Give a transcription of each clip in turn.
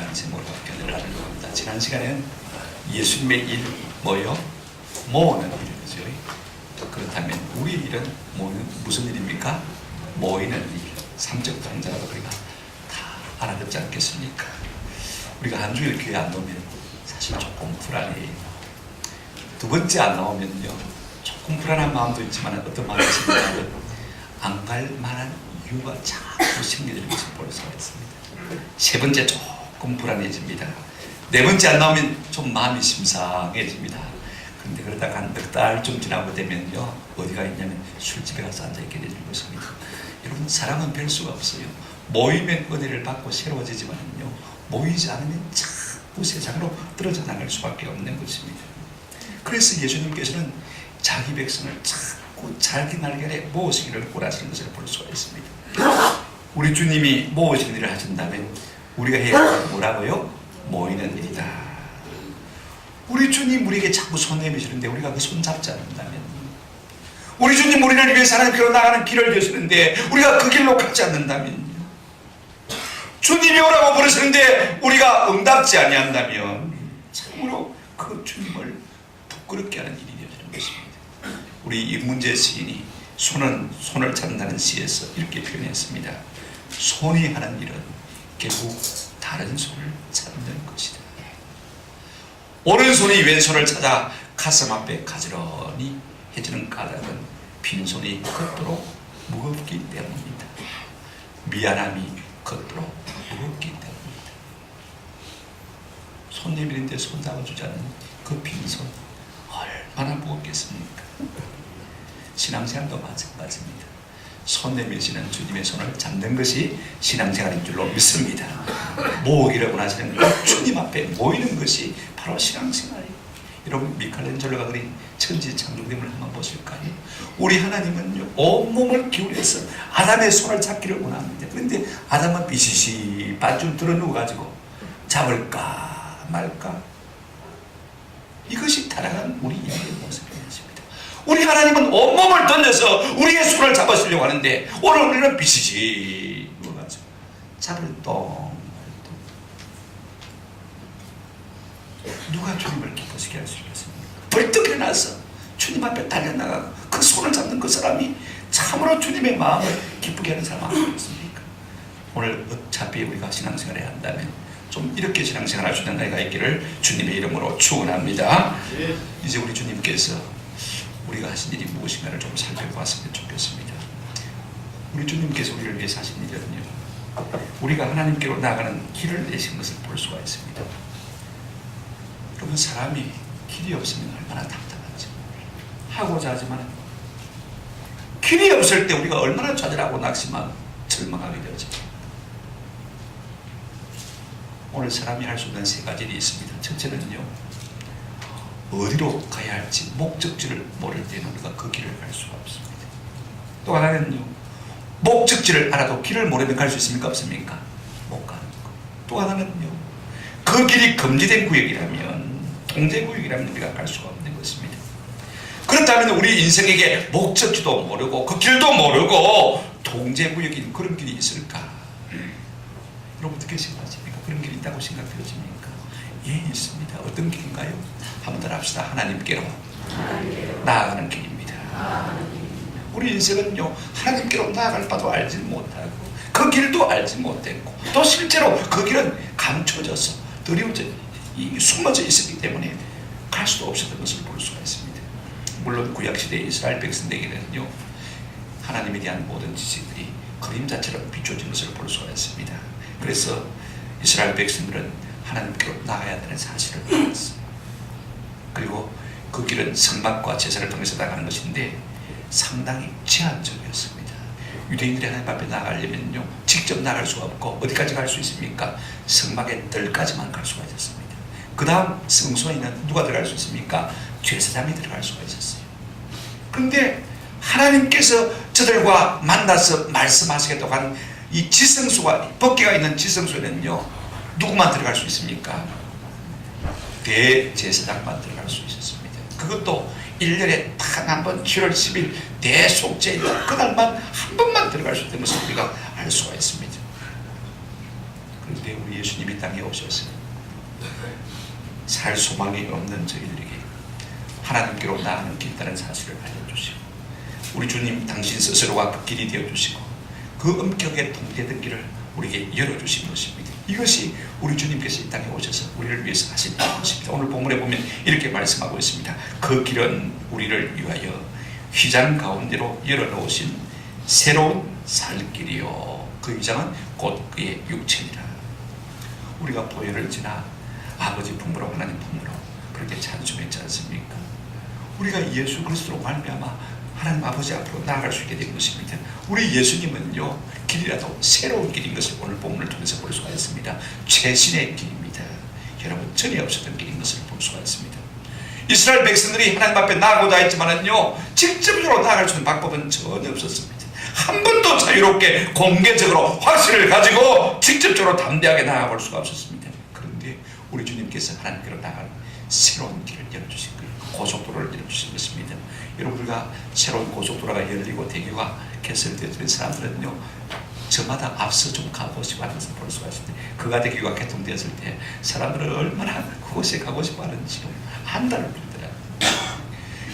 하는 제목으로 견해를 나누려고 합니다. 지난 시간에는 예수님의 일, 뭐요? 모으는 일이죠. 그렇다면 우리의 일은 무슨 일입니까? 모이는 일. 삼적 동자라도 우리가 다 알아듣지 않겠습니까? 우리가 한 주일 교회 안 나오면 사실 조금 불안해요. 두 번째 안 나오면요, 조금 불안한 마음도 있지만 어떤 마음이 생기냐면 안 갈 만한 이유가 자꾸 생기는 것을 볼 수가 있습니다. 세 번째 조금 불안해집니다. 네 번째 안 나오면 좀 마음이 심상해집니다. 그런데 그러다가 한 넉 달쯤 지나고 되면요, 어디가 있냐면 술집에 가서 앉아있게 되는 것입니다. 여러분, 사람은 별 수가 없어요. 모이면 은혜를 받고 새로워지지만요, 모이지 않으면 자꾸 세상으로 떨어져 나갈 수밖에 없는 것입니다. 그래서 예수님께서는 자기 백성을 자꾸 자기 날개에 모으시기를 원하시는 것을 볼 수가 있습니다. 우리 주님이 모으시는 일을 하신다면 우리가 해야 할 것은 뭐라고요? 모이는 일이다. 우리 주님 우리에게 자꾸 손 내미시는데 우리가 그 손 잡지 않는다면, 우리 주님 우리를 위해 하나님께로 나가는 길을 여시는데 우리가 그 길로 가지 않는다면, 주님이 오라고 부르시는데 우리가 응답지 아니한다면 참으로 그 주님을 부끄럽게 하는 일이 되어지는 것입니다. 우리 이문재 시인이 손을 찾는다는 시에서 이렇게 표현했습니다. 손이 하는 일은 결국 다른 손을 찾는 것이다. 오른손이 왼손을 찾아 가슴 앞에 가지런히 해주는 까닭은 빈손이 걷도록 무겁기 때문입니다. 미안함이 걷도록 무겁기 때문입니다. 손 내밀는데 손 잡아주지 않는 그 빈손 얼마나 무겁겠습니까? 신앙생활도 마찬가지입니다. 손 내미시는 주님의 손을 잡는 것이 신앙생활인 줄로 믿습니다. 모으기를 원하시는 그 주님 앞에 모이는 것이 바로 신앙생활이에요. 여러분, 미켈란젤로가 그린 천지창조됨을 한번 보실까요? 우리 하나님은요, 온몸을 기울여서 아담의 손을 잡기를 원합니다. 그런데 아담은 비시시 반쯤 들어누워가지고 잡을까 말까, 이것이 타락한 우리 인간의 모습입니다. 우리 하나님은 온몸을 던져서 우리의 손을 잡으시려고 하는데 오늘 우리는 비시시 누워가지고 잡을 똥 누가 주님을 기쁘시게 할 수 있겠습니까? 벌떡 일어나서 주님 앞에 달려나가고 그 손을 잡는 그 사람이 참으로 주님의 마음을 기쁘게 하는 사람 아니겠습니까? 오늘 어차피 우리가 신앙생활을 해야 한다면 좀 이렇게 신앙생활 할 수 있는 나이가 있기를 주님의 이름으로 축원합니다. 이제 우리 주님께서 우리가 하신 일이 무엇인가를 좀 살펴보았으면 좋겠습니다. 우리 주님께서 우리를 위해서 하신 일은요, 우리가 하나님께로 나가는 길을 내신 것을 볼 수가 있습니다. 여러분, 사람이 길이 없으면 얼마나 답답한지 하고자 하지만 길이 없을 때 우리가 얼마나 좌절하고 낙심하고 절망하게 되죠. 오늘 사람이 할 수 있는 세 가지 일이 있습니다. 첫째는요, 어디로 가야 할지 목적지를 모를 때는 우리가 그 길을 갈 수가 없습니다. 또 하나는요, 목적지를 알아도 길을 모르면 갈 수 있습니까? 없습니까? 못 가는 것. 또 하나는요, 그 길이 금지된 구역이라면, 통제구역이라면 우리가 갈 수가 없는 것입니다. 그렇다면 우리 인생에게 목적지도 모르고 그 길도 모르고 통제구역인 그런 길이 있을까? 여러분, 어떻게 생각하십니까? 그런 길이 있다고 생각되십니까? 예, 있습니다. 어떤 길인가요? 한번 더 합시다. 하나님께로 나아가는 길입니다. 우리 인생은요, 하나님께로 나아갈 바도 알지 못하고 그 길도 알지 못했고 또 실제로 그 길은 감춰져서 드리워져 숨어져 있었기 때문에 갈 수도 없었던 것을 볼 수가 있습니다. 물론 구약시대의 이스라엘 백성에게는요, 하나님에 대한 모든 지식들이 그림자처럼 비춰진 것을 볼 수가 있습니다. 그래서 이스라엘 백성들은 하나님께로 나가야 한다는 사실을 알았어요. 그리고 그 길은 성막과 제사를 통해서 나가는 것인데 상당히 제한적이었습니다. 유대인들이 하나님 앞에 나가려면요, 직접 나갈 수가 없고 어디까지 갈 수 있습니까? 성막의 뜰까지만 갈 수가 있었습니다. 그 다음 성소에는 누가 들어갈 수 있습니까? 제사장이 들어갈 수가 있었어요. 그런데 하나님께서 저들과 만나서 말씀하시겠다고 한 이 지성소가, 법궤가 있는 지성소에는요, 누구만 들어갈 수 있습니까? 대제사장만 들어갈 수 있었습니다. 그것도 1년에 단 한 번 7월 10일 대속죄일 그날만 한 번만 들어갈 수 있는 것을 우리가 알 수가 있습니다. 그런데 우리 우리 예수님이 땅에 오셔서 살 소망이 없는 저희들에게 하나님께로 나아가는 길다는 사실을 알려주시고, 우리 주님 당신 스스로가 그 길이 되어주시고 그 엄격에 통제된 길을 우리에게 열어주신 것입니다. 이것이 우리 주님께서 이 땅에 오셔서 우리를 위해서 하신 것입니다. 오늘 본문에 보면 이렇게 말씀하고 있습니다. 그 길은 우리를 위하여 휘장 가운데로 열어놓으신 새로운 살 길이요, 그 휘장은 곧 그의 육체니라. 우리가 보혈을 지나 아버지 품으로 하나님 품으로 그렇게 찬송했지 않습니까? 우리가 예수 그리스도로 말미암아 하나님 아버지 앞으로 나아갈 수 있게 된 것입니다. 우리 예수님은요, 길이라도 새로운 길인 것을 오늘 본문을 통해서 볼 수가 있습니다. 최신의 길입니다. 여러분, 전에 없었던 길인 것을 볼 수가 있습니다. 이스라엘 백성들이 하나님 앞에 나아가고자 했지만은요, 직접적으로 나아갈 수 있는 방법은 전혀 없었습니다. 한 번도 자유롭게 공개적으로 확신을 가지고 직접적으로 담대하게 나아갈 수가 없었습니다. 그런데 우리 주님께서 하나님께로 나아갈 새로운 길을 열어주신 거예요. 고속도로를 열어주신 것입니다. 여러분, 우리가 새로운 고속도로가 열리고 대교가 개설되어지는 사람들은요, 저마다 앞서 좀 가고 싶어 하는 것을 볼 수가 있습니다. 그가 대교가 개통되었을 때 사람들은 얼마나 그곳에 가고 싶어 하는지 한 달을 빌더라고요.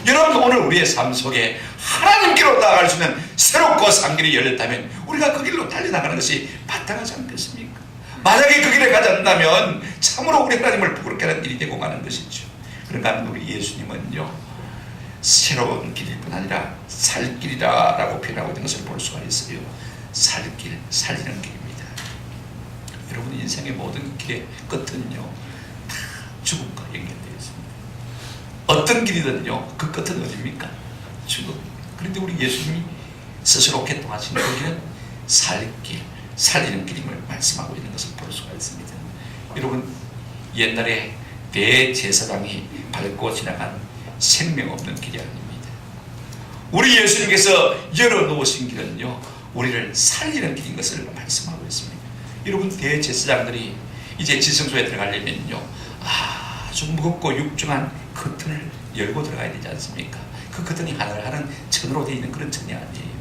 여러분, 오늘 우리의 삶 속에 하나님께로 나아갈 수 있는 새롭고 산 길이 열렸다면 우리가 그 길로 달려나가는 것이 마땅하지 않겠습니까? 만약에 그 길에 가지 않는다면 참으로 우리 하나님을 부끄럽게 하는 일이 되고 마는 것이죠. 그런가 하면 우리 예수님은요, 새로운 길일 뿐 아니라 살길이라고 표현하고 있는 것을 볼 수가 있어요. 살길, 살리는 길입니다. 여러분, 인생의 모든 길의 끝은요, 다 죽음과 연결되어 있습니다. 어떤 길이든요, 그 끝은 어디입니까? 죽음. 그런데 우리 예수님이 스스로 개통하신 그 길은 살길, 살리는 길임을 말씀하고 있는 것을 볼 수가 있습니다. 여러분, 옛날에 대제사장이 밟고 지나간 생명 없는 길이 아닙니다. 우리 예수님께서 열어놓으신 길은요, 우리를 살리는 길인 것을 말씀하고 있습니다. 여러분, 대제사장들이 이제 지성소에 들어가려면요, 아주 무겁고 육중한 커튼을 열고 들어가야 되지 않습니까? 그 커튼이 하늘하늘 천으로 되어 있는 그런 천이 아니에요.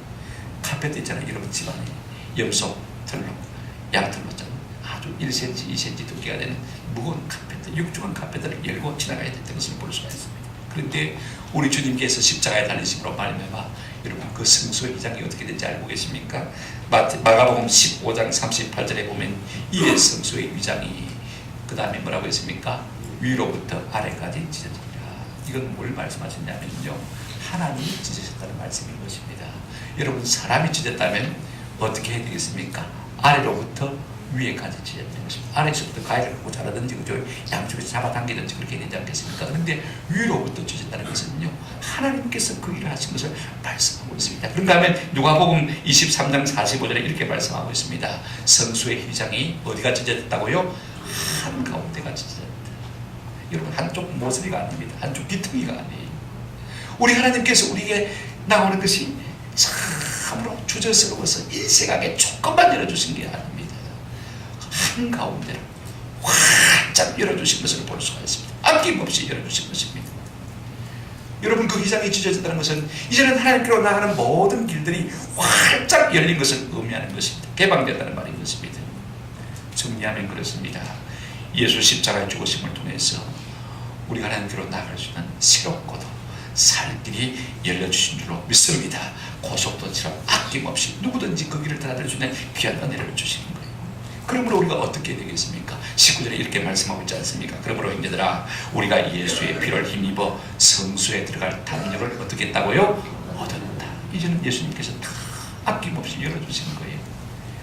카펫 있잖아요. 여러분, 집안에 염소 털로, 양털로 짠 아주 1cm, 2cm 두께가 되는 무거운 카펫, 육중한 카펫을 열고 지나가야 됐던 것을 볼 수가 있습니다. 그런데 우리 주님께서 십자가에 달리심으로 말미암아 여러분, 그 성소의 휘장이 어떻게 된지 알고 계십니까? 마가복음 15장 38절에 보면 이에 성소의 휘장이 그 다음에 뭐라고 했습니까? 위로부터 아래까지 찢어집니다. 이건 뭘 말씀하셨냐면요, 하나님이 찢으셨다는 말씀인 것입니다. 여러분, 사람이 찢었다면 어떻게 해야 되겠습니까? 아래로부터 위에까지 찢어지는 것입니다. 아래에서부터 가위를 갖고 자라든지, 그죠? 양쪽에서 잡아당기든지 그렇게 되지 않겠습니까? 그런데 위로부터 찢어진다는 것은요, 하나님께서 그 일을 하신 것을 말씀하고 있습니다. 그런가 하면 누가복음 23장 45절에 이렇게 말씀하고 있습니다. 성소의 휘장이 어디가 찢어졌다고요? 한가운데가 찢어졌다. 여러분, 한쪽 모서리가 아닙니다. 한쪽 귀퉁이가 아니에요. 우리 하나님께서 우리에게 나오는 것이 참으로 주저스러워서 인생하게 조금만 열어주신 게 아닙니다. 한가운데로 활짝 열어주신 것을 볼 수가 있습니다. 아낌없이 열어주신 것입니다. 여러분, 그 휘장이 찢어졌다는 것은 이제는 하나님께로 나가는 모든 길들이 활짝 열린 것을 의미하는 것입니다. 개방된다는 말인 것입니다. 정리하면 그렇습니다. 예수 십자가의 죽으심을 통해서 우리가 하나님께로 나아갈 수 있는 새롭고도 살 길이 열려주신 줄로 믿습니다. 고속도처럼 아낌없이 누구든지 그 길을 따라들 수 있는 귀한 은혜를 주시는 거예요. 그러므로 우리가 어떻게 되겠습니까? 19절에 이렇게 말씀하고 있지 않습니까? 그러므로 형제들아, 우리가 예수의 피를 힘입어 성소에 들어갈 담력을 어떻게 했다고요? 얻었다. 이제는 예수님께서 다 아낌없이 열어주시는 거예요.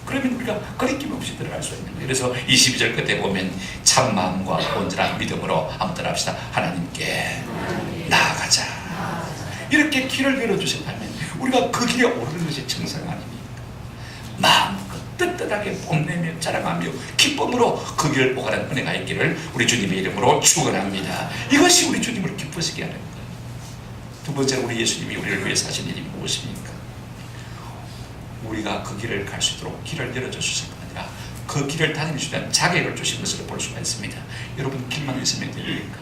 그러면 우리가 거리낌 없이 들어갈 수 있는 거예요. 그래서 22절 끝에 보면 참 마음과 온전한 믿음으로 한번 합시다. 하나님께 나아가자. 이렇게 길을 열어주셨다면 우리가 그 길에 오르는 것이 정상 아닙니까? 마음껏 떳떳하게 뽐내며 자랑하며 기쁨으로 그 길을 오가는 은혜가 있기를 우리 주님의 이름으로 축원합니다. 이것이 우리 주님을 기쁘시게 하는 거예요. 두 번째로 우리 예수님이 우리를 위해서 하신 일이 무엇입니까? 우리가 그 길을 갈 수 있도록 길을 열어줘 주신 것 아니라 그 길을 다닐 수 있는 자격을 주신 것을 볼 수가 있습니다. 여러분, 길만 있으면 됩니까?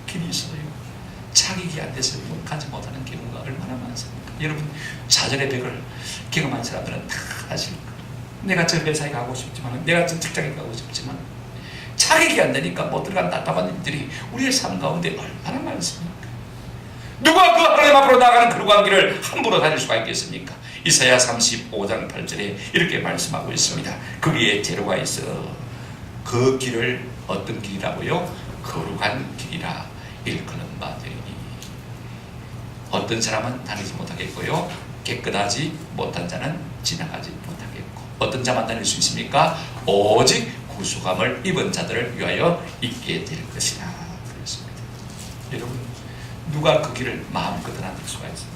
길이 있어요. 자격이 안 돼서 가지 못하는 경우가 얼마나 많습니까? 여러분, 좌절의 벽을 경험한 사람들은 다 아실 거예요. 내가 저 회사에 가고 싶지만, 내가 저 직장에 가고 싶지만 자격이 안 되니까 못 들어간 답답한 일들이 우리의 삶 가운데 얼마나 많습니까? 누가 그 하나님 앞으로 나가는 그 관계를 함부로 다닐 수가 있겠습니까? 이사야 35장 8절에 이렇게 말씀하고 있습니다. 거기에 재료가 있어. 그 길을 어떤 길이라고요? 거룩한 길이라 일컫는 바 되니. 어떤 사람은 다니지 못하겠고요, 깨끗하지 못한 자는 지나가지 못하겠고, 어떤 자만 다닐 수 있습니까? 오직 구속함을 입은 자들을 위하여 있게 될 것이라 그랬습니다. 여러분, 누가 그 길을 마음껏 다닐 수가 있습니까?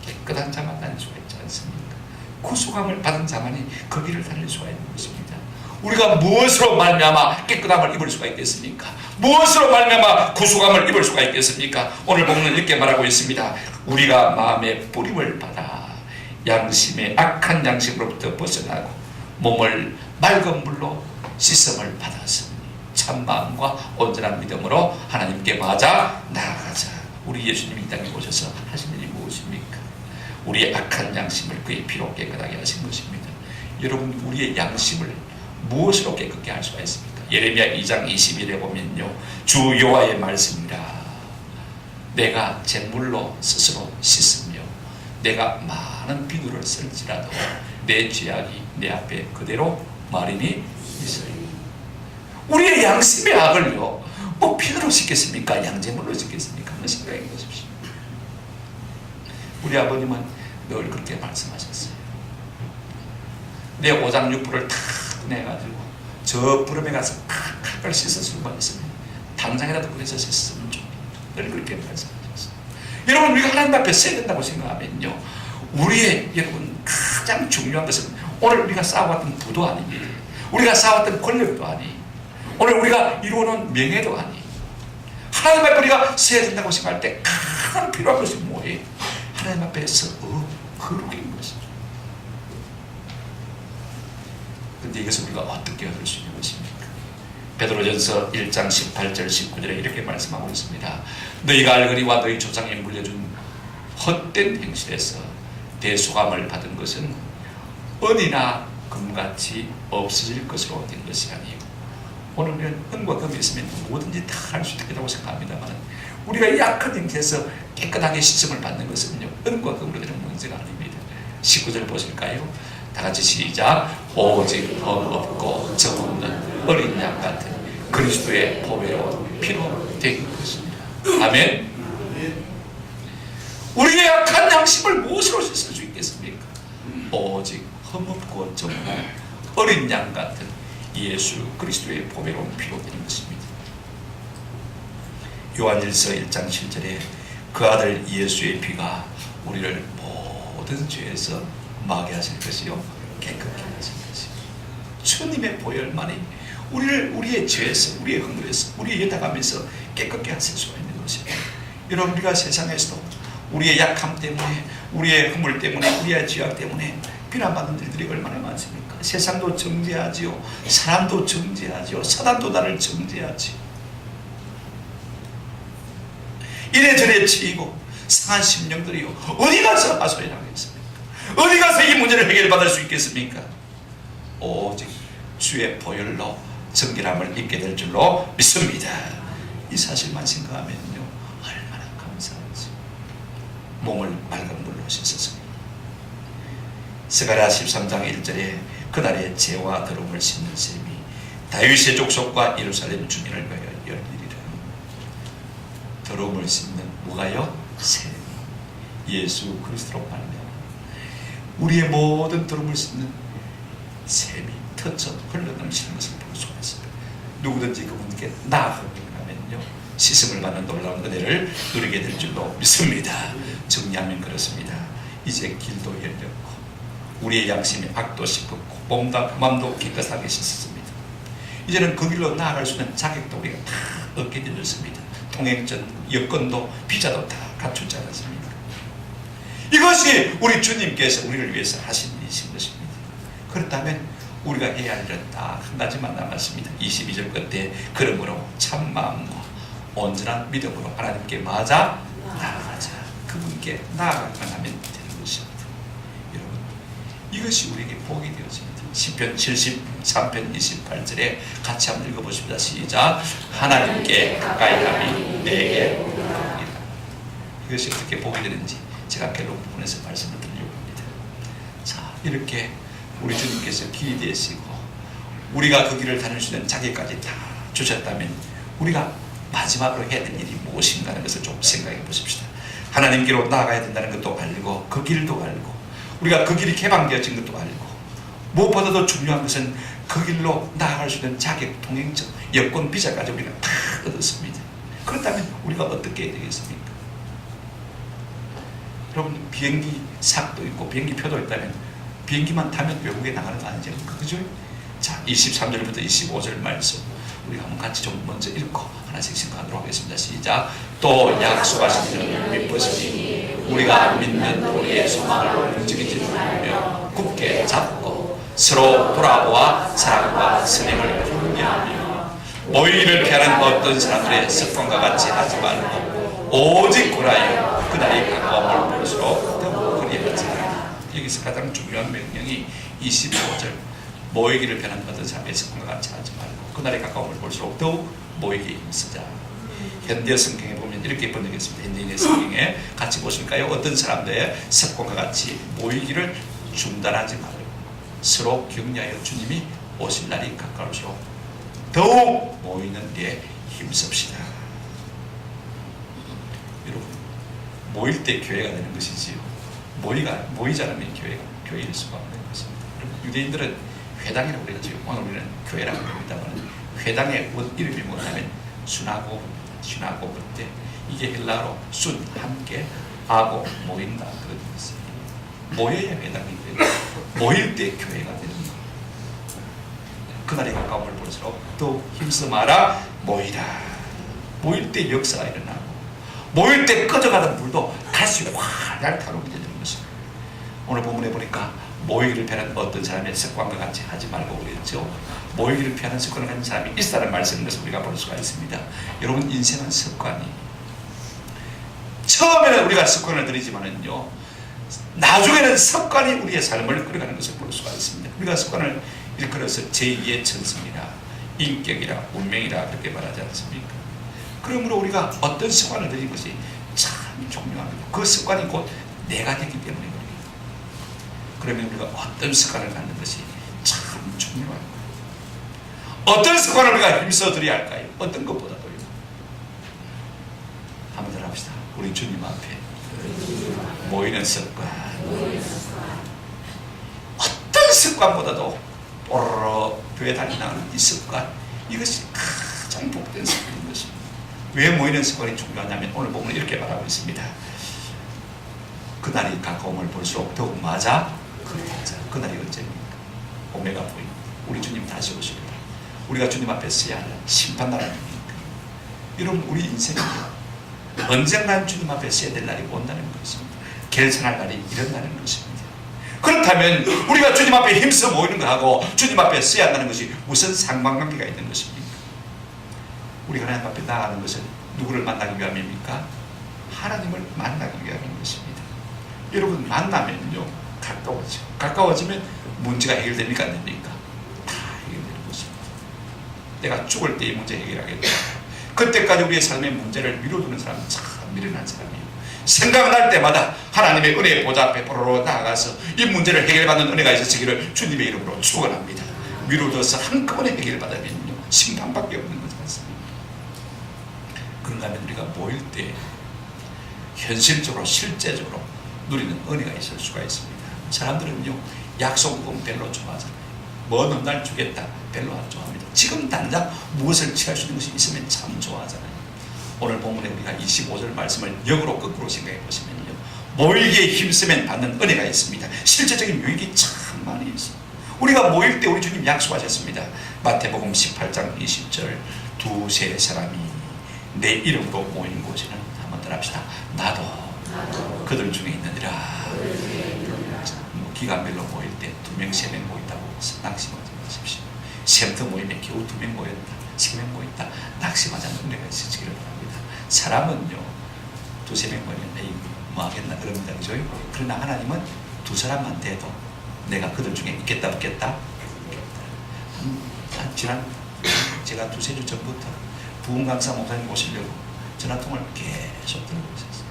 깨끗한 자만 다닐 수가 있지 않습니까? 구속함을 받은 자만이 그 길을 다닐 수가 있는 것입니다. 우리가 무엇으로 말미암아 깨끗함을 입을 수가 있겠습니까? 무엇으로 말미암아 구속함을 입을 수가 있겠습니까? 오늘 본문은 이렇게 말하고 있습니다. 우리가 마음의 뿌림을 받아 양심의 악한 양심으로부터 벗어나고 몸을 맑은 물로 씻음을 받았으니 참마음과 온전한 믿음으로 하나님께 맞아 나아가자. 우리 예수님이 이 땅에 오셔서 하신 일이 무엇입니까? 우리의 악한 양심을 그의 피로 깨끗하게 하신 것입니다. 여러분, 우리의 양심을 무엇으로 깨끗게 할 수가 있습니까? 예레미야 2장 20일에 보면요, 주 여호와의 말씀이라. 내가 잿물로 스스로 씻으며 내가 많은 비누를 쓸지라도 내 죄악이 내 앞에 그대로 마련이 있어요. 우리의 양심의 악을요, 뭐 비누로 씻겠습니까? 양잿물로 씻겠습니까? 한번 생각해 보십시오. 우리 아버님은 늘 그렇게 말씀하셨어요. 내 오장육부를 탁 내가지고 저 부름에 가서 칼칼 씻어 수만 있으면 당장이라도 그래서 씻으면 좋겠다. 늘 그렇게 말씀하셨어요. 여러분, 우리가 하나님 앞에 서야 된다고 생각하면요, 우리의 여러분 가장 중요한 것은 오늘 우리가 쌓아왔던 부도 아닙니다. 우리가 쌓아왔던 권력도 아니, 오늘 우리가 이루어놓은 명예도 아니, 하나님 앞에 우리가 서야 된다고 생각할 때 가장 필요한 것이 뭐예요? 하나님 앞에서 거룩인 것이죠. 근데 이것을 우리가 어떻게 얻을 수 있는 것입니까? 베드로전서 1장 18절 19절에 이렇게 말씀하고 있습니다. 너희가 알거니와 너희 조상이 물려준 헛된 행실에서 대속함을 받은 것은 은이나 금같이 없어질 것으로 된 것이 아니에요. 오늘 우리는 은과 금이 있으면 뭐든지 다 할 수 있다고 생각합니다만, 우리가 약한 행실에서 깨끗하게 씻음을 받는 것은요, 은과 금으로 되는 문제가 아닙니다. 19절 보실까요? 다 같이 시작. 오직 흠 없고 점 없는 어린 양 같은 그리스도의 보배로 피로 된 것입니다. 아멘. 우리의 약한 양심을 무엇으로 씻을 수 있겠습니까? 오직 흠 없고 점 없는 어린 양 같은 예수 그리스도의 보배로 피로 된 것입니다. 요한일서 1장 7절에 그 아들 예수의 피가 우리를 모든 죄에서 마게 하실 것이요 깨끗게 하실 것이요. 주님의 보혈만이 우리를 우리의 죄에서, 우리의 흥물에서, 우리의 여타감에서 깨끗게 하실 수가 있는 것입니다. 여러분, 우리가 세상에서도 우리의 약함 때문에, 우리의 흥물 때문에, 우리의 죄악 때문에 비난받는 일들이 얼마나 많습니까? 세상도 정죄하지요, 사람도 정죄하지요, 사단도 나를 정죄하지요. 이래저래 치이고 상한 심령들이요, 어디 가서 하소연 하겠습니까? 어디 가서 이 문제를 해결받을 수 있겠습니까? 오직 주의 보혈로 정결함을 입게 될 줄로 믿습니다. 이 사실만 생각하면요, 얼마나 감사하지. 몸을 맑은 물로 씻었습니다. 스가랴 13장 1절에 그날의 죄와 더러움을 씻는 셈이 다윗의 족속과 예루살렘 주민을 위하여 열리리라. 더러움을 씻는 뭐가요? 셈. 예수 그리스도로 말미암아 우리의 모든 더러움을 씻는 셈이 터져 흘러넘치는 것을 볼 수가 있습니다. 누구든지 그분께 나아가면요, 씻음을 받는 놀라운 은혜를 누리게 될 줄로 믿습니다. 정리하면 그렇습니다. 이제 길도 열렸고 우리의 양심의 악도 씻고 몸도 마음도 깨끗하게 씻었습니다. 이제는 그 길로 나아갈 수 있는 자격도 우리가 다 얻게 되었습니다. 통행증, 여권도 비자도 다 갖추지 않았습니까? 이것이 우리 주님께서 우리를 위해서 하신 일이신 것입니다. 그렇다면 우리가 해야 할 일은 딱 한 가지만 남았습니다. 22절 끝에 그러므로 참 마음과 온전한 믿음으로 하나님께 맞아 나아가자. 그분께 나아가기만 하면 되는 것입니다. 여러분, 이것이 우리에게 복이 되었습니다. 시편 73편 28절에 같이 한번 읽어보십니다. 시작. 하나님께 가까이 함이 내게 복이라. 이것이 어떻게 복이 되는지 제가 결론 부분에서 말씀을 드리려고 합니다. 자, 이렇게 우리 주님께서 길이 되시고 우리가 그 길을 다닐 수 있는 자격까지 다 주셨다면 우리가 마지막으로 해야 될 일이 무엇인가 하는 것을 좀 생각해 보십시다. 하나님께로 나아가야 된다는 것도 알고 그 길도 알고 우리가 그 길이 개방되어진 것도 알고 무엇보다도 중요한 것은 그 길로 나아갈 수 있는 자격, 통행증, 여권, 비자까지 우리가 다 얻었습니다. 그렇다면 우리가 어떻게 해야 되겠습니까? 여러분 비행기 삭도 있고 비행기 표도 있다면 비행기만 타면 외국에 나가는 거 아니죠? 그죠? 자, 23절부터 25절 말씀 우리가 한번 같이 좀 먼저 읽고 하나씩 생각하도록 하겠습니다. 시작. 또 약속하신 이는 믿으시니 우리가 믿는 우리의 소망을 움직이지 말며 굳게 잡고 서로 돌아보아 사랑과 선행을 분명하며 모이기를 피하는 어떤 사람들의 습관과 같이 하지 말고 오직 구하여 그날이 가까움을 볼수록 더욱 그리하자. 여기서 가장 중요한 명령이 25절 모이기를 피하는 어떤 사람의 습관과 같이 하지 말고 그날이 가까움을 볼수록 더욱 모이기에 힘쓰자. 현대 성경에 보면 이렇게 번역했습니다. 현대인의 성경에 같이 보실까요? 어떤 사람들의 습관과 같이 모이기를 중단하지 말고 서로 격려하여 주님이 오실 날이 가까울수록 더욱 모이는 데 힘씁시다. 여러분 모일 때 교회가 되는 것이지요. 모이지 않으면 교회일 수가 없는 것입니다. 유대인들은 회당이라고 그랬죠. 오늘 우리는 교회라고 합니다만 회당의 이름이 뭐냐면 수나고그 때 이게 헬라어로 순 함께 하고 모인다 그런 것입니다. 모여야 회당이 되고 모일 때 교회가 되는 것. 그날이 가까움을 볼수록 또 힘써 마라 모이라. 모일 때 역사가 일어나고 모일 때 꺼져가던 불도 다시 활활 타오르게 되는 것입니다. 오늘 본문에 보니까 모이기를 피하는 어떤 사람의 습관과 같이 하지 말고 그랬죠. 모이기를 피하는 습관을 가진 사람이 있다는 말씀인 것을 우리가 볼 수가 있습니다. 여러분 인생은 습관이 처음에는 우리가 습관을 들이지만은요 나중에는 습관이 우리의 삶을 끌어가는 것을 볼 수가 있습니다. 우리가 습관을 일컬어서 제2의 천성이라 인격이라 운명이라 그렇게 말하지 않습니까? 그러므로 우리가 어떤 습관을 들인 것이 참 중요합니다. 그 습관이 곧 내가 되기 때문에 그러면 우리가 어떤 습관을 갖는 것이 참 중요합니다. 어떤 습관을 우리가 힘써드려야 할까요? 어떤 것보다도요. 한번 더 합시다. 우리 주님 앞에 모이는 습관. 어떤 습관보다도 뽀로로 교회 다니는 이 습관, 이것이 가장 복된 습관인 것입니다. 왜 모이는 습관이 중요하냐면 오늘 보면 이렇게 말하고 있습니다. 그날이 가까움을 볼수록 더욱 맞아 그날이 언제입니까? 오메가 보입니다. 우리 주님 다시 오십니다. 우리가 주님 앞에 서야 할 심판날 아닙니까? 여러분 우리 인생은요 언젠간 주님 앞에 서야 될 날이 온다는 것입니다. 결산할 날이 일어나는 것입니다. 그렇다면 우리가 주님 앞에 힘써 모이는 것하고 주님 앞에 서야 한다는 것이 무슨 상관관계가 있는 것입니까? 우리가 하나님 앞에 나아가는 것은 누구를 만나기 위함입니까? 하나님을 만나기 위함인 것입니다. 여러분 만나면요 가까워지면 문제가 해결됩니까? 안 됩니까? 다 해결되는 것입니다. 내가 죽을 때 이 문제 해결하겠다. 그때까지 우리의 삶의 문제를 미뤄두는 사람은 참 미련한 사람이에요. 생각날 때마다 하나님의 은혜의 보좌 앞에 보러 나아가서 이 문제를 해결받는 은혜가 있으시기를 주님의 이름으로 축원합니다. 미뤄둬서 한꺼번에 해결받으면요 심판밖에 없는 거지 않습니까? 그런가 하면 우리가 모일 때 현실적으로 실제적으로 누리는 은혜가 있을 수가 있습니다. 사람들은요 약속은 별로 좋아하잖아요. 먼 훗날 주겠다 별로 안 좋아합니다. 지금 당장 무엇을 취할 수 있는 것이 있으면 참 좋아하잖아요. 오늘 본문에 우리가 25절 말씀을 역으로 거꾸로 생각해 보시면요 모이기에 힘쓰면 받는 은혜가 있습니다. 실제적인 유익이 참 많이 있어요. 우리가 모일 때 우리 주님 약속하셨습니다. 마태복음 18장 20절 두세 사람이 내 이름으로 모인 곳에는 한번 더 합시다. 나도 그들 중에 있느니라. 기간별로 모일 때 2명, 3명 모인다고 낙심하지 마십시오. 샘터 모임에 겨우 2명 모였다, 3명 모였다, 낙심하지 않는 은혜가 있으시기를 바랍니다. 사람은요 2-3명 모이면 에이 뭐 하겠나 그럽니다. 그죠? 그러나 하나님은 2사람만 돼도 내가 그들 중에 있겠다 없겠다 지난 제가 두세 주 전부터 부흥 강사 목사님 모시려고 전화통화를 계속 들고 있었어요.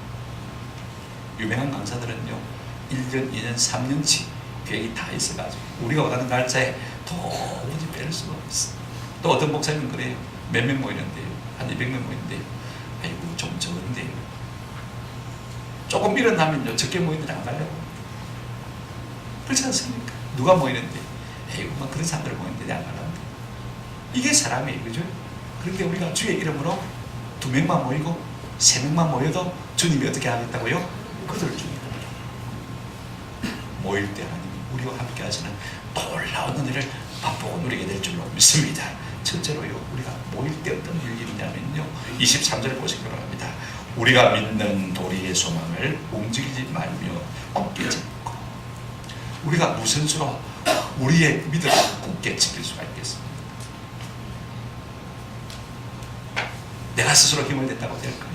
유명한 강사들은요 1년, 2년, 3년치 계획이 다 있어가지고 우리가 원하는 날짜에 도무지 뺄 수가 없어. 또 어떤 목사님은 그래요. 몇 명 모이는데요, 한 200명 모이는데요, 아이고 좀 적은데요, 조금 일어나면요 적게 모이는데 안 가려고. 그렇지 않습니까? 누가 모이는데 에이구 막 그런 사람들 모이는데 안 가려고. 이게 사람이에요, 그죠? 그런데 우리가 주의 이름으로 2명만 모이고 3명만 모여도 주님이 어떻게 하겠다고요? 그들 중에 모일 때 하나님이 우리와 함께 하시는 놀라운 은혜를 맛보고 누리게 될 줄로 믿습니다. 첫째로요, 우리가 모일 때 어떤 일이 있냐면요, 23절 보시기 바랍니다. 우리가 믿는 도리의 소망을 움직이지 말며 굳게 잡고. 우리가 무슨 수로 우리의 믿음을 굳게 지킬 수가 있겠습니까? 내가 스스로 힘을 냈다고 될까요?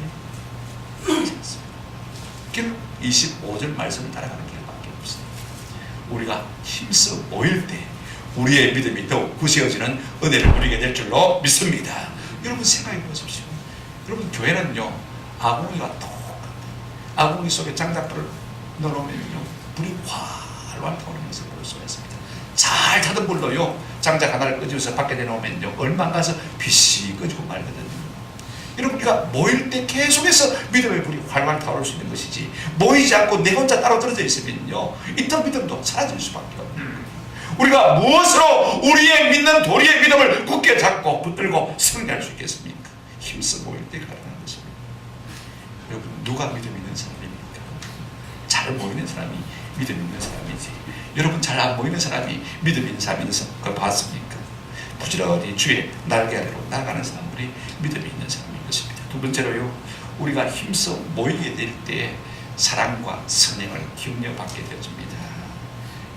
그렇지 않습니다. 결국 25절 말씀을 따라가는 길밖에 없어요. 우리가 힘써 모일 때 우리의 믿음이 더욱 굳세어지는 은혜를 누리게 될 줄로 믿습니다. 여러분 생각해 보십시오. 여러분 교회는요 아궁이가 똑같아요. 아궁이 속에 장작불을 넣어놓으면요 불이 활활 타오르는 것을 볼 수가 있습니다. 잘 타던 불도요 장작 하나를 끄집어서 밖에 내놓으면요 얼마 안 가서 빛이 꺼지고 말거든요. 여러분 우리가 모일 때 계속해서 믿음의 불이 활활 타오를 수 있는 것이지, 모이지 않고 내 혼자 따로 떨어져 있으면요 있던 믿음도 사라질 수밖에 없는 거예요. 우리가 무엇으로 우리의 믿는 도리의 믿음을 굳게 잡고 붙들고 승리할 수 있겠습니까? 힘써 모일 때 가능한 것입니다. 여러분 누가 믿음 있는 사람입니까? 잘 모이는 사람이 믿음 있는 사람이지, 여러분 잘 안 모이는 사람이 믿음 있는 사람이어서 그걸 봤습니까? 부지런히 주의 날개 아래로 나가는 사람들이 믿음이 있는 사람인 것입니다. 두 번째로요, 우리가 힘써 모이게 될 때 사랑과 선행을 격려받게 되어집니다.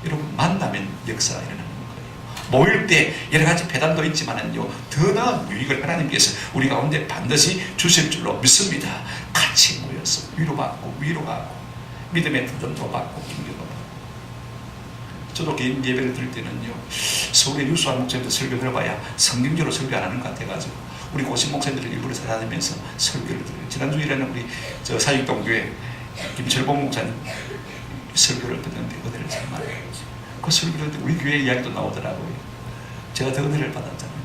여러분 만나면 역사가 일어나는 거예요. 모일 때 여러 가지 배단도 있지만은요 더 나은 유익을 하나님께서 우리 가운데 반드시 주실 줄로 믿습니다. 같이 모여서 위로받고 위로하고 믿음의 도전도 받고 격려도 받고. 저도 개인 예배를 드릴 때는요 서울의 유수한 목사님들 설교 들어봐야 성경적으로 설교 안 하는 것 같아가지고 우리 고신 목사님들을 일부러 찾아다니면서 설교를 드려요. 지난주일에는 우리 저 사직동교회 김철봉 목사님 설교를 듣는데 은혜를 참 많이 받았어요. 그 설교를 듣고 우리 교회 이야기도 나오더라고요. 제가 더 은혜를 받았잖아요.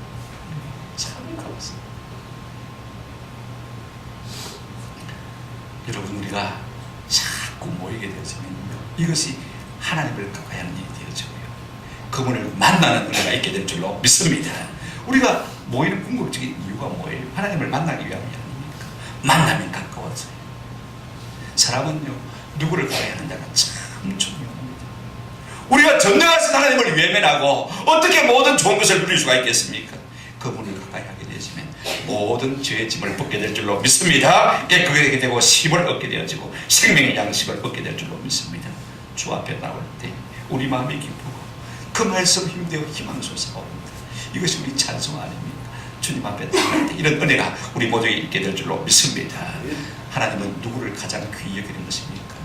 참 감사합니다. 여러분 우리가 자꾸 모이게 되어지면요 이것이 하나님을 가까이 하는 일이 되어지고요 그분을 만나는 은혜가 있게 될 줄로 믿습니다. 우리가 모이는 궁극적인 이유가 뭐예요? 하나님을 만나기 위함이 아닙니까? 만나면 가까워져요. 사람은요 누구를 가까이 하느냐가 참 중요합니다. 우리가 전능하신 하나님을 외면하고 어떻게 모든 좋은 것을 누릴 수가 있겠습니까? 그분을 가까이 하게 되시면 모든 죄의 짐을 벗게 될 줄로 믿습니다. 깨끗하게 되고 힘을 얻게 되어지고 생명의 양식을 얻게 될 줄로 믿습니다. 주 앞에 나올 때 우리 마음이 기쁘고 그 말씀 힘되어 희망 솟아옵니다. 이것이 우리 찬송 아닙니까? 주님 앞에 나올 때 이런 은혜가 우리 모두에게 있게 될 줄로 믿습니다. 하나님은 누구를 가장 귀히 여기는 것입니까?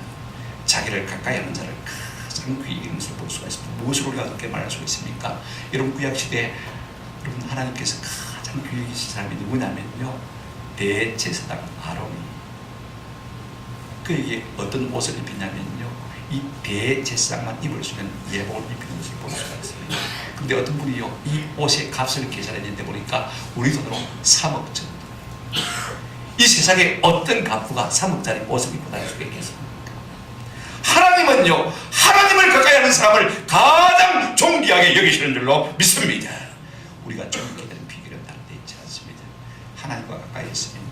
자기를 가까이 하는 자를 가장 귀히 여기는 것을 볼 수가 있습니다. 무엇으로 우리가 그렇게 말할 수 있습니까? 여러분 구약시대에 여러분 하나님께서 가장 귀히 여기신 사람이 누구냐면요 대제사장 아론이. 그에게 어떤 옷을 입히냐면요 이 대제사장만 입을 수 있는 예복을 입히는 것을 볼 수가 있습니다. 그런데 어떤 분이요 이 옷의 값을 계산했는데 보니까 우리 돈으로 3억 정도. 이 세상에 어떤 가부가 3억짜리 옷을 입고 다닐 수가 있겠습니까? 하나님은요 하나님을 가까이 하는 사람을 가장 존귀하게 여기시는 줄로 믿습니다. 우리가 존귀하게 되는 비결은 다른 데 있지 않습니다. 하나님과 가까이 있으면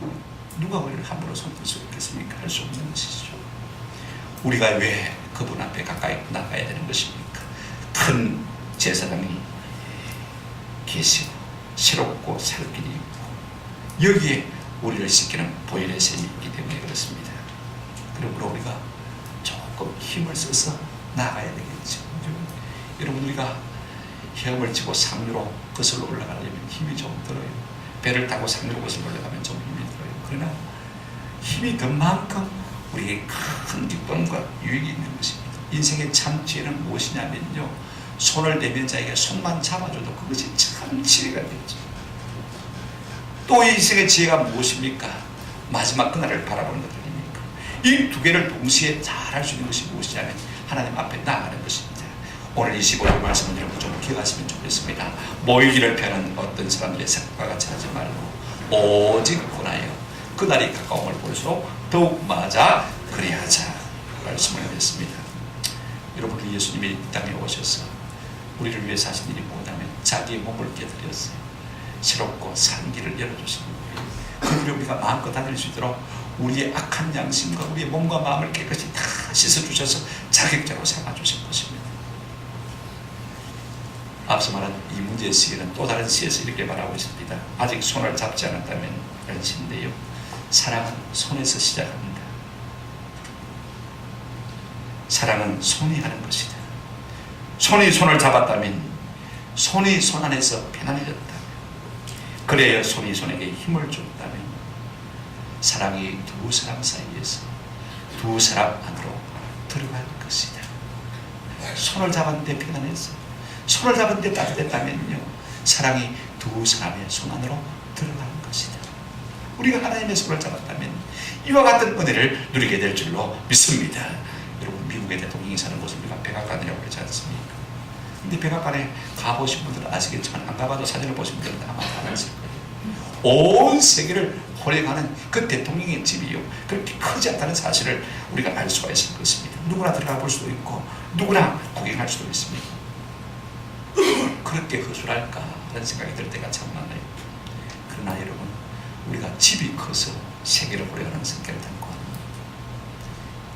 누가 우리를 함부로 손들 수 있겠습니까? 할 수 없는 것이죠. 우리가 왜 그분 앞에 가까이 나가야 되는 것입니까? 큰 제사장이 계시고 새롭고 살 길이 있고 여기에 우리를 씻기는 보혈의 셈이 있기 때문에 그렇습니다. 그러므로 우리가 조금 힘을 써서 나가야 되겠죠. 여러분 우리가 헤엄을 치고 상류로 거슬러 올라가려면 힘이 좀 들어요. 배를 타고 상류로 거슬러 올라가면 좀 힘이 들어요. 그러나 힘이 든 만큼 우리에게 큰 기쁨과 유익이 있는 것입니다. 인생의 참 지혜는 무엇이냐면요 손을 대면 자에게 손만 잡아줘도 그것이 참 지혜가 되죠. 또 이 인생의 지혜가 무엇입니까? 마지막 그날을 바라보는 것 아닙니까? 이 두 개를 동시에 잘 할 수 있는 것이 무엇이냐면 하나님 앞에 나아가는 것입니다. 오늘 이 15절 말씀을 여러분 좀 기억하시면 좋겠습니다. 모이기를 펴는 어떤 사람들의 생각과 같이 하지 말고 오직 권하여 그날이 가까움을 볼수록 더욱 맞아 그리하자 말씀을 했습니다. 여러분, 예수님이 이 땅에 오셔서 우리를 위해서 하신 일이 뭐냐면 자기의 몸을 깨뜨렸어요. 새롭고 산 길을 열어주신 거예요. 그 길을 우리가 마음껏 다닐 수 있도록 우리의 악한 양심과 우리의 몸과 마음을 깨끗이 다 씻어주셔서 자격자로 삼아주신 것입니다. 앞서 말한 이 문제의 시에는 또 다른 시에서 이렇게 말하고 있습니다. 아직 손을 잡지 않았다면 연신인데요, 사랑은 손에서 시작합니다. 사랑은 손이 하는 것이다. 손이 손을 잡았다면, 손이 손 안에서 편안해졌다. 그래야 손이 손에게 힘을 줬다면 사랑이 두 사람 사이에서 두 사람 안으로 들어갈 것이다. 손을 잡았는데 편안해서, 손을 잡았는데 따뜻했다면요, 사랑이 두 사람의 손 안으로 들어가는 것이다. 우리가 하나님의 손을 잡았다면 이와 같은 은혜를 누리게 될 줄로 믿습니다. 여러분, 미국의 대통령이 사는 곳을 우리가 백악관이라고 그러지 않습니까? 근데 백악관에 가보신 분들은 아시겠지만, 안 가봐도 사진을 보신 분들은 아마 다 아실 거예요. 온 세계를 호령하는 그 대통령의 집이요, 그렇게 크지 않다는 사실을 우리가 알 수가 있을 것입니다. 누구나 들어가 볼 수도 있고 누구나 구경할 수도 있습니다. 그렇게 허술할까 하는 생각이 들 때가 참 많아요. 그러나 여러분, 우리가 집이 커서 세계를 호령하는 성격을 담고 합니다.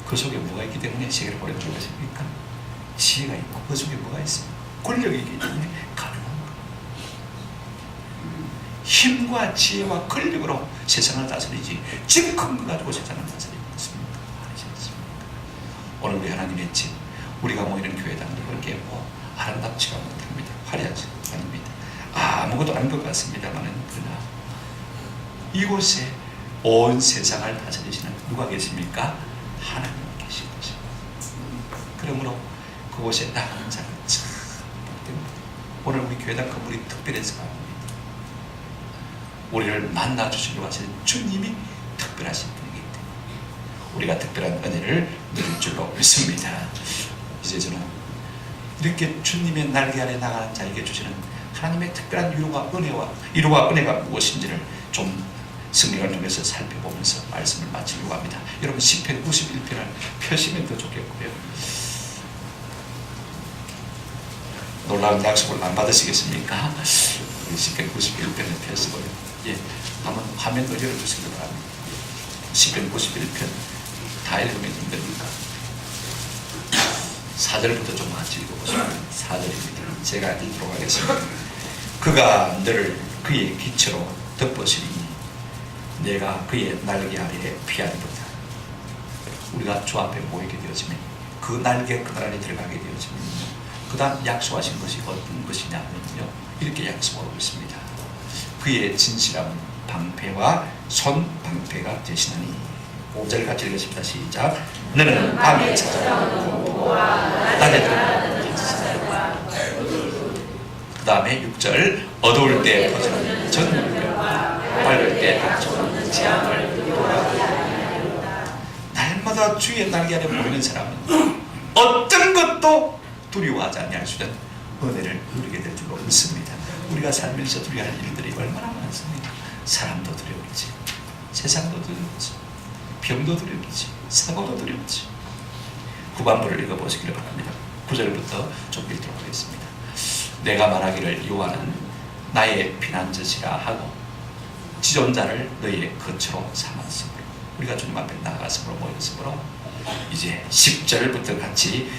그 속에 뭐가 있기 때문에 세계를 호령하는 것입니까? 지혜가 있고 그 속에 뭐가 있어요? 권력이 있기 때문에 가능한 거예요. 힘과 지혜와 권력으로 세상을 다스리지 집 큰 거 가지고 세상을 다스리는 것입니까? 아니지 않습니까? 오늘 우리 하나님의 집, 우리가 모이는 교회당도 그렇게 뭐 아름답지가 못합니다. 화려하지 않습니다. 아무것도 아닌 것 같습니다만은, 그러나 이곳에 온 세상을 다스리시는 누가 계십니까? 하나님 계신 것입니다. 그러므로 그곳에 나가는 자는 참 복됩니다. 오늘 우리 교회당 건물이 특별해서 갑니다. 우리를 만나주시려고 하시는 주님이 특별하신 분이기 때문에 우리가 특별한 은혜를 누릴 줄로 믿습니다. 이제 저는 이렇게 주님의 날개 아래 나가는 자에게 주시는 하나님의 특별한 위로와 은혜가 무엇인지를 좀 성경을 통해서 살펴보면서 말씀을 마치려고 합니다. 여러분, 시편 91편을 펴시면 더 좋겠고요. 놀라운 약속을 안 받으시겠습니까? 시편 91편을 펴시고요. 예, 한번 화면도 열어주시기 바랍니다. 시편 91편 다 읽으면 힘듭니까? 4절부터 좀 같이 읽어보시면 4절입니다. 제가 읽도록 하겠습니다. 그가 너를 그의 기초로 덮으시니 내가 그의 날개 아래에 피하리로다. 우리가 주 앞에 모이게 되어지면, 그 날개 그늘 안에 들어가게 되어지면요, 그 다음 약속하신 것이 어떤 것이냐면요, 이렇게 약속하고 있습니다. 그의 진실함은 방패와 손방패가 되시나니. 5절 같이 읽겠습니다. 시작. 너는 밤에 찾아오고 낮에 찾아오고. 그 다음에 6절. 어두울 때 퍼지는 전율과 밝을 때 닥쳐오는 재앙을 두려워하지 아니하리로다. 날마다 주의 날개 아래 모이는 사람은 어떤 것도 두려워하지 아니할 수 있는 은혜를 누리게 될 줄로 믿습니다. 우리가 살면서 두려워할 일들이 얼마나 많습니까? 사람도 두려웠지, 세상도 두려웠지, 병도 두렵지, 사고도 두렵지. 후반부를 읽어보시기를 바랍니다. 9절부터 좀 읽도록 하겠습니다. 내가 말하기를 여호와는 나의 피난처시라 하고 지존자를 너희의 거처로 삼았으므로. 우리가 주님 앞에 나아갔으므로 모였으므로 이제 10절부터 같이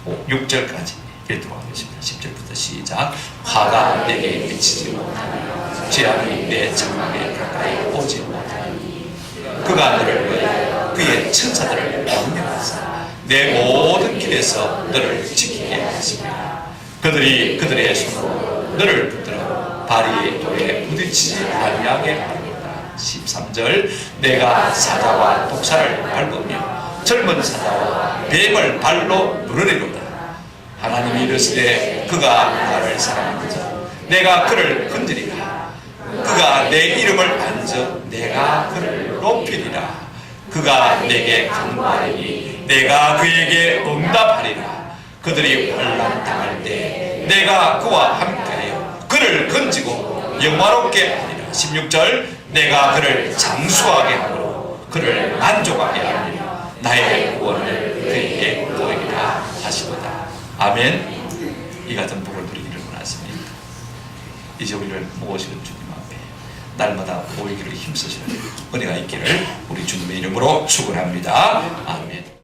6절까지 읽도록 하겠습니다. 10절부터 시작. 화가 내게 미치지 못하며 재앙이 내 장막에 가까이 오지 못하니 그가 너를 위하여 그의 천사들을 명령하사 내 모든 길에서 너를 지키게 하십니다. 그들이 그들의 손으로 너를 붙들어 발이 돌에 부딪히지 아니하게 하리로다. 13절. 내가 사자와 독사를 밟으며 젊은 사자와 뱀을 발로 누르리로다. 하나님이 이르시되 그가 나를 사랑하는자 내가 그를 건지리라. 그가 내 이름을 안져 내가 그를 높이리라. 그가 내게 간구하리니 내가 그에게 응답하리라. 그들이 환난 당할 때 내가 그와 함께하여 그를 건지고 영화롭게 하리라. 16절 내가 그를 장수하게 하므로 그를 만족하게 하리라. 나의 구원을 그에게 보이리라 하시도다. 아멘. 이 같은 복을 누리기를 원하십니까? 이제 우리를 모시는 주님 앞에 날마다 보이기를 힘쓰시는 은혜가 있기를 우리 주님의 이름으로 축원합니다. 아멘.